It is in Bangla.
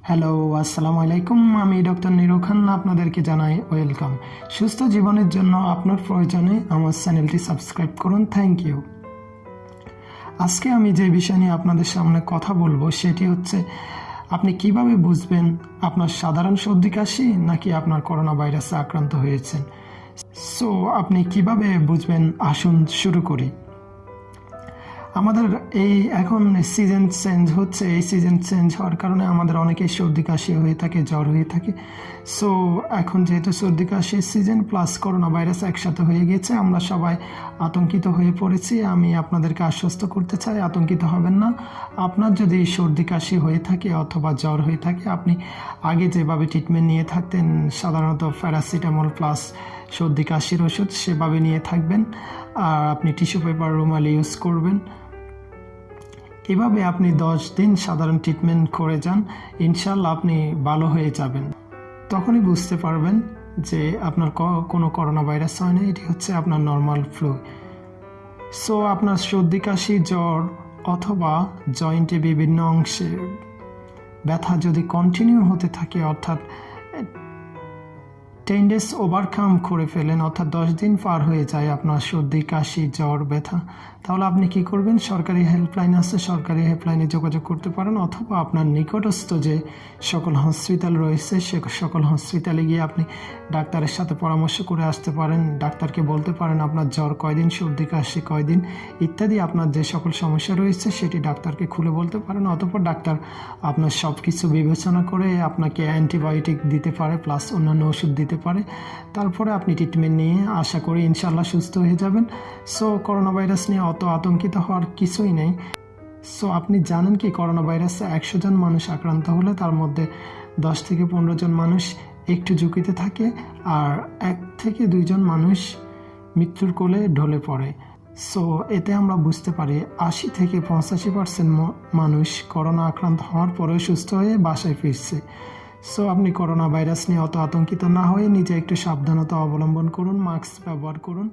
হ্যালো, আসসালামু আলাইকুম। আমি ডক্টর নিরু খান আপনাদেরকে জানাই ওয়েলকাম। সুস্থ জীবনের জন্য আপনার প্রয়োজনে আমার চ্যানেলটি সাবস্ক্রাইব করুন। Thank you. আজকে আমি যে বিষয় নিয়ে আপনাদের সামনে কথা বলবো সেটি হচ্ছে আপনি কিভাবে বুঝবেন আপনার সাধারণ সর্দি কাশি নাকি আপনার করোনা ভাইরাসে আক্রান্ত হয়েছেন। সো আপনি কিভাবে বুঝবেন, আসুন শুরু করি। আমাদের এই এখন সিজন চেঞ্জ হচ্ছে, এই সিজন চেঞ্জ হওয়ার কারণে আমাদের অনেকেই সর্দি কাশি হয়ে থাকে, জ্বর হয়ে থাকে। সো এখন যেহেতু সর্দি কাশির সিজন প্লাস করোনা ভাইরাস একসাথে হয়ে গেছে, আমরা সবাই আতঙ্কিত হয়ে পড়েছি। আমি আপনাদেরকে আশ্বস্ত করতে চাই, আতঙ্কিত হবেন না। আপনার যদি সর্দি কাশি হয়ে থাকে অথবা জ্বর হয়ে থাকে, আপনি আগে যেভাবে ট্রিটমেন্ট নিয়ে থাকতেন, সাধারণত প্যারাসিটামল প্লাস সর্দি কাশির ওষুধ, সেভাবে নিয়ে থাকবেন। আর আপনি টিস্যু পেপার, রুমাল ইউজ করবেন। এভাবে আপনি 10 দিন সাধারণ ট্রিটমেন্ট করে যান, ইনশাল্লাহ আপনি ভালো হয়ে যাবেন। তখনই বুঝতে পারবেন যে আপনার কোনো করোনা ভাইরাস হয় না, এটি হচ্ছে আপনার নর্মাল ফ্লু। সো আপনার সর্দি কাশি, জ্বর অথবা জয়েন্টে বিভিন্ন অংশে ব্যথা যদি কন্টিনিউ হতে থাকে, অর্থাৎ 10 ডেজ ওভারকাম করে ফেলেন, অর্থাৎ 10 দিন পার হয়ে যায় আপনার সর্দি কাশি জ্বর ব্যথা, তাহলে আপনি কি করবেন? সরকারি হেল্পলাইন আছে, সরকারি হেল্পলাইনে যোগাযোগ করতে পারেন, অথবা আপনার নিকটস্থ যে সকল হসপিটাল রয়েছে সে সকল হসপিটালে গিয়ে আপনি ডাক্তারের সাথে পরামর্শ করে আসতে পারেন। ডাক্তারকে বলতে পারেন আপনার জ্বর কয়দিন, সর্দি কাশি কয়দিন ইত্যাদি, আপনার যে সকল সমস্যা রয়েছে সেটি ডাক্তারকে খুলে বলতে পারেন। অতঃপর ডাক্তার আপনার সব কিছু বিবেচনা করে আপনাকে অ্যান্টিবায়োটিক দিতে পারে, প্লাস অন্যান্য ওষুধ দিতে পারে। তারপরে আপনি ট্রিটমেন্ট নিয়ে আশা করি ইনশাল্লাহ সুস্থ হয়ে যাবেন। সো করোনা ভাইরাস নিয়ে অত আতঙ্কিত হওয়ার কিছুই নেই। সো আপনি জানেন কি, করোনা ভাইরাসে 100 জন মানুষ আক্রান্ত হলে তার মধ্যে 10 থেকে 15 জন মানুষ একটু ঝুঁকিতে থাকে, আর 1 থেকে 2 জন মানুষ মৃত্যুর কোলে ঢলে পড়ে। সো এতে আমরা বুঝতে পারি 80 থেকে 85% মানুষ করোনা আক্রান্ত হওয়ার পরেও সুস্থ হয়ে বাসায় ফিরছে। সো আপনি করোনা ভাইরাস নিয়ে অত আতঙ্কিত না হয়ে নিজে একটু সাবধানতা অবলম্বন করুন, মাস্ক ব্যবহার করুন।